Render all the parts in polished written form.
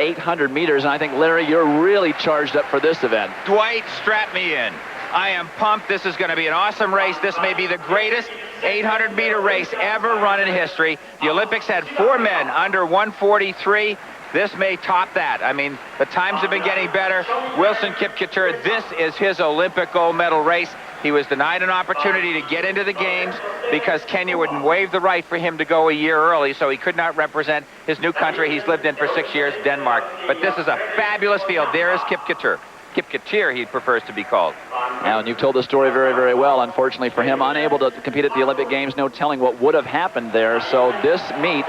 800 meters. And I think, Larry, you're really charged up for this event. Dwight, strap me in. I am pumped. This is going to be an awesome race. This may be the greatest 800-meter race ever run in history. The Olympics had 4 men under 143. This may top that. I mean, the times have been getting better. Wilson Kipketer, this is his Olympic gold medal race. He was denied an opportunity to get into the games because Kenya wouldn't waive the right for him to go a year early, so he could not represent his new country he's lived in for 6 years, Denmark. But this is a fabulous field. There is Kipketer. Kipketer, he prefers to be called. Now, and you've told the story very, very well. Unfortunately for him, unable to compete at the Olympic Games, no telling what would have happened there. So this meet,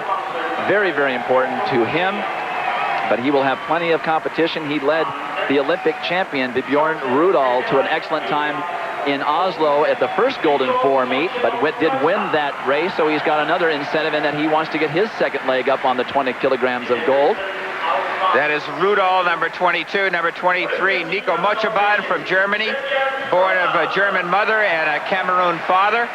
very, very important to him. But he will have plenty of competition. He led the Olympic champion, Vebjorn Rodal, to an excellent time in Oslo at the first Golden 4 meet, but did win that race. So he's got another incentive in that he wants to get his second leg up on the 20 kilograms of gold. That is Rodal, number 22. Number 23, Nico Montchebon from Germany, born of a German mother and a Cameroon father,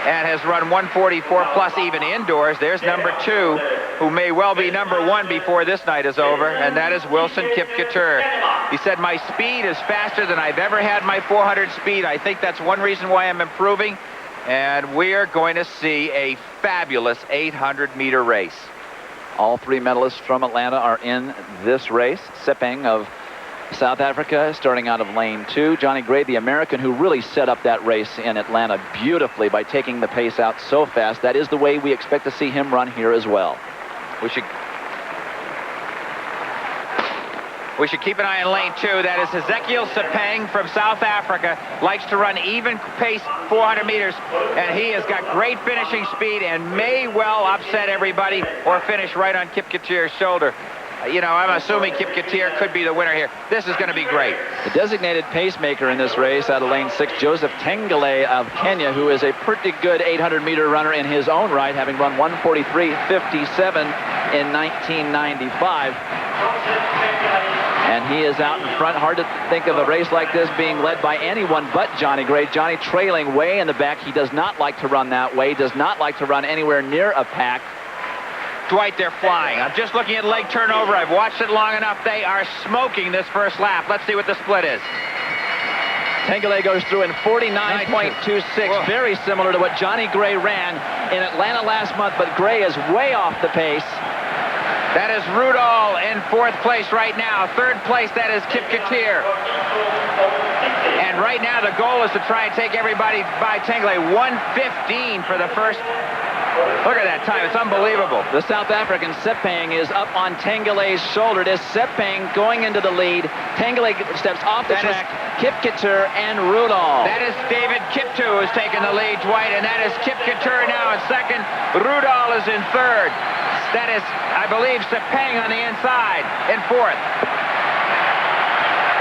and has run 144 plus even indoors. There's number 2, who may well be number 1 before this night is over, and that is Wilson Kipketer. He said, my speed is faster than I've ever had my 400 speed. I think that's one reason why I'm improving, and we're going to see a fabulous 800-meter race. All 3 medalists from Atlanta are in this race. Sepeng of South Africa starting out of lane 2. Johnny Gray, the American, who really set up that race in Atlanta beautifully by taking the pace out so fast. That is the way we expect to see him run here as well. We should keep an eye on lane 2. That is Hezekiel Sepeng from South Africa. Likes to run even pace 400 meters, and he has got great finishing speed and may well upset everybody or finish right on Kipketer's shoulder. You know, I'm assuming Kipketer could be the winner here. This is going to be great. The designated pacemaker in this race out of lane 6, Joseph Tengelei of Kenya, who is a pretty good 800-meter runner in his own right, having run 1:43.57 in 1995. And he is out in front. Hard to think of a race like this being led by anyone but Johnny Gray. Johnny trailing way in the back. He does not like to run that way, does not like to run anywhere near a pack. Dwight, they're flying. I'm just looking at leg turnover. I've watched it long enough. They are smoking this first lap. Let's see what the split is. Tengelei goes through in 49.26, very similar to what Johnny Gray ran in Atlanta last month, but Gray is way off the pace. That is Rodal in 4th place right now. 3rd place, that is Kipketer. And right now the goal is to try and take everybody by Tengelei. 1:15 for the first. Look at that time. It's unbelievable. The South African Sepeng is up on Tengelei's shoulder. It is Sepeng going into the lead. Tengelei steps off the track. Kipketer and Rodal. That is David Kiptoo who's taking the lead, Dwight, and that is Kipketer now in 2nd. Rodal is in 3rd. That is, I believe, Sepeng on the inside in 4th.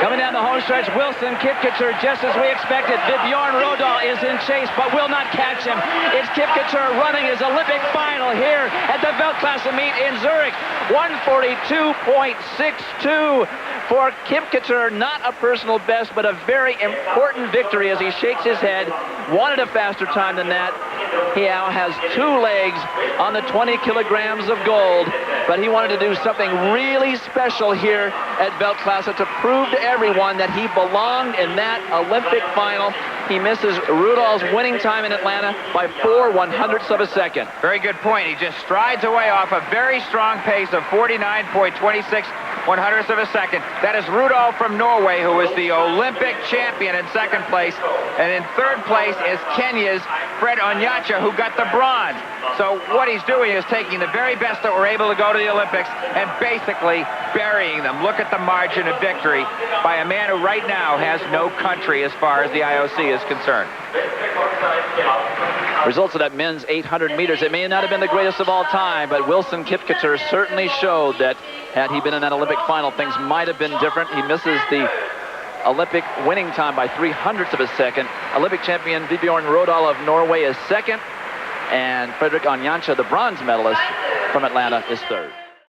Coming down the home stretch, Wilson Kipketer, just as we expected. Vebjorn Rodal is in chase, but will not catch him. It's Kipketer running his Olympic final here at the Weltklasse meet in Zurich. 1:42.62 for Kipketer. Not a personal best, but a very important victory as he shakes his head. Wanted a faster time than that. He now has 2 legs on the 20 kilograms of gold, but he wanted to do something really special here at Weltklasse to prove to everyone that he belonged in that Olympic final. He misses Rodal's winning time in Atlanta by 4/100ths of a second. Very good point. He just strides away off a very strong pace of 49.26 100ths of a second. That is Rodal from Norway, who is the Olympic champion in 2nd place. And in 3rd place is Kenya's Fred Onyancha, who got the bronze. So what he's doing is taking the very best that were able to go to the Olympics and basically burying them. Look at the margin of victory by a man who right now has no country as far as the IOC is concerned. Results of that men's 800 meters. It may not have been the greatest of all time, but Wilson Kipketer certainly showed that had he been in that Olympic final, things might have been different. He misses the Olympic winning time by 300ths of a second. Olympic champion Vebjorn Rodal of Norway is 2nd, and Frederic Onyancha, the bronze medalist from Atlanta, is 3rd.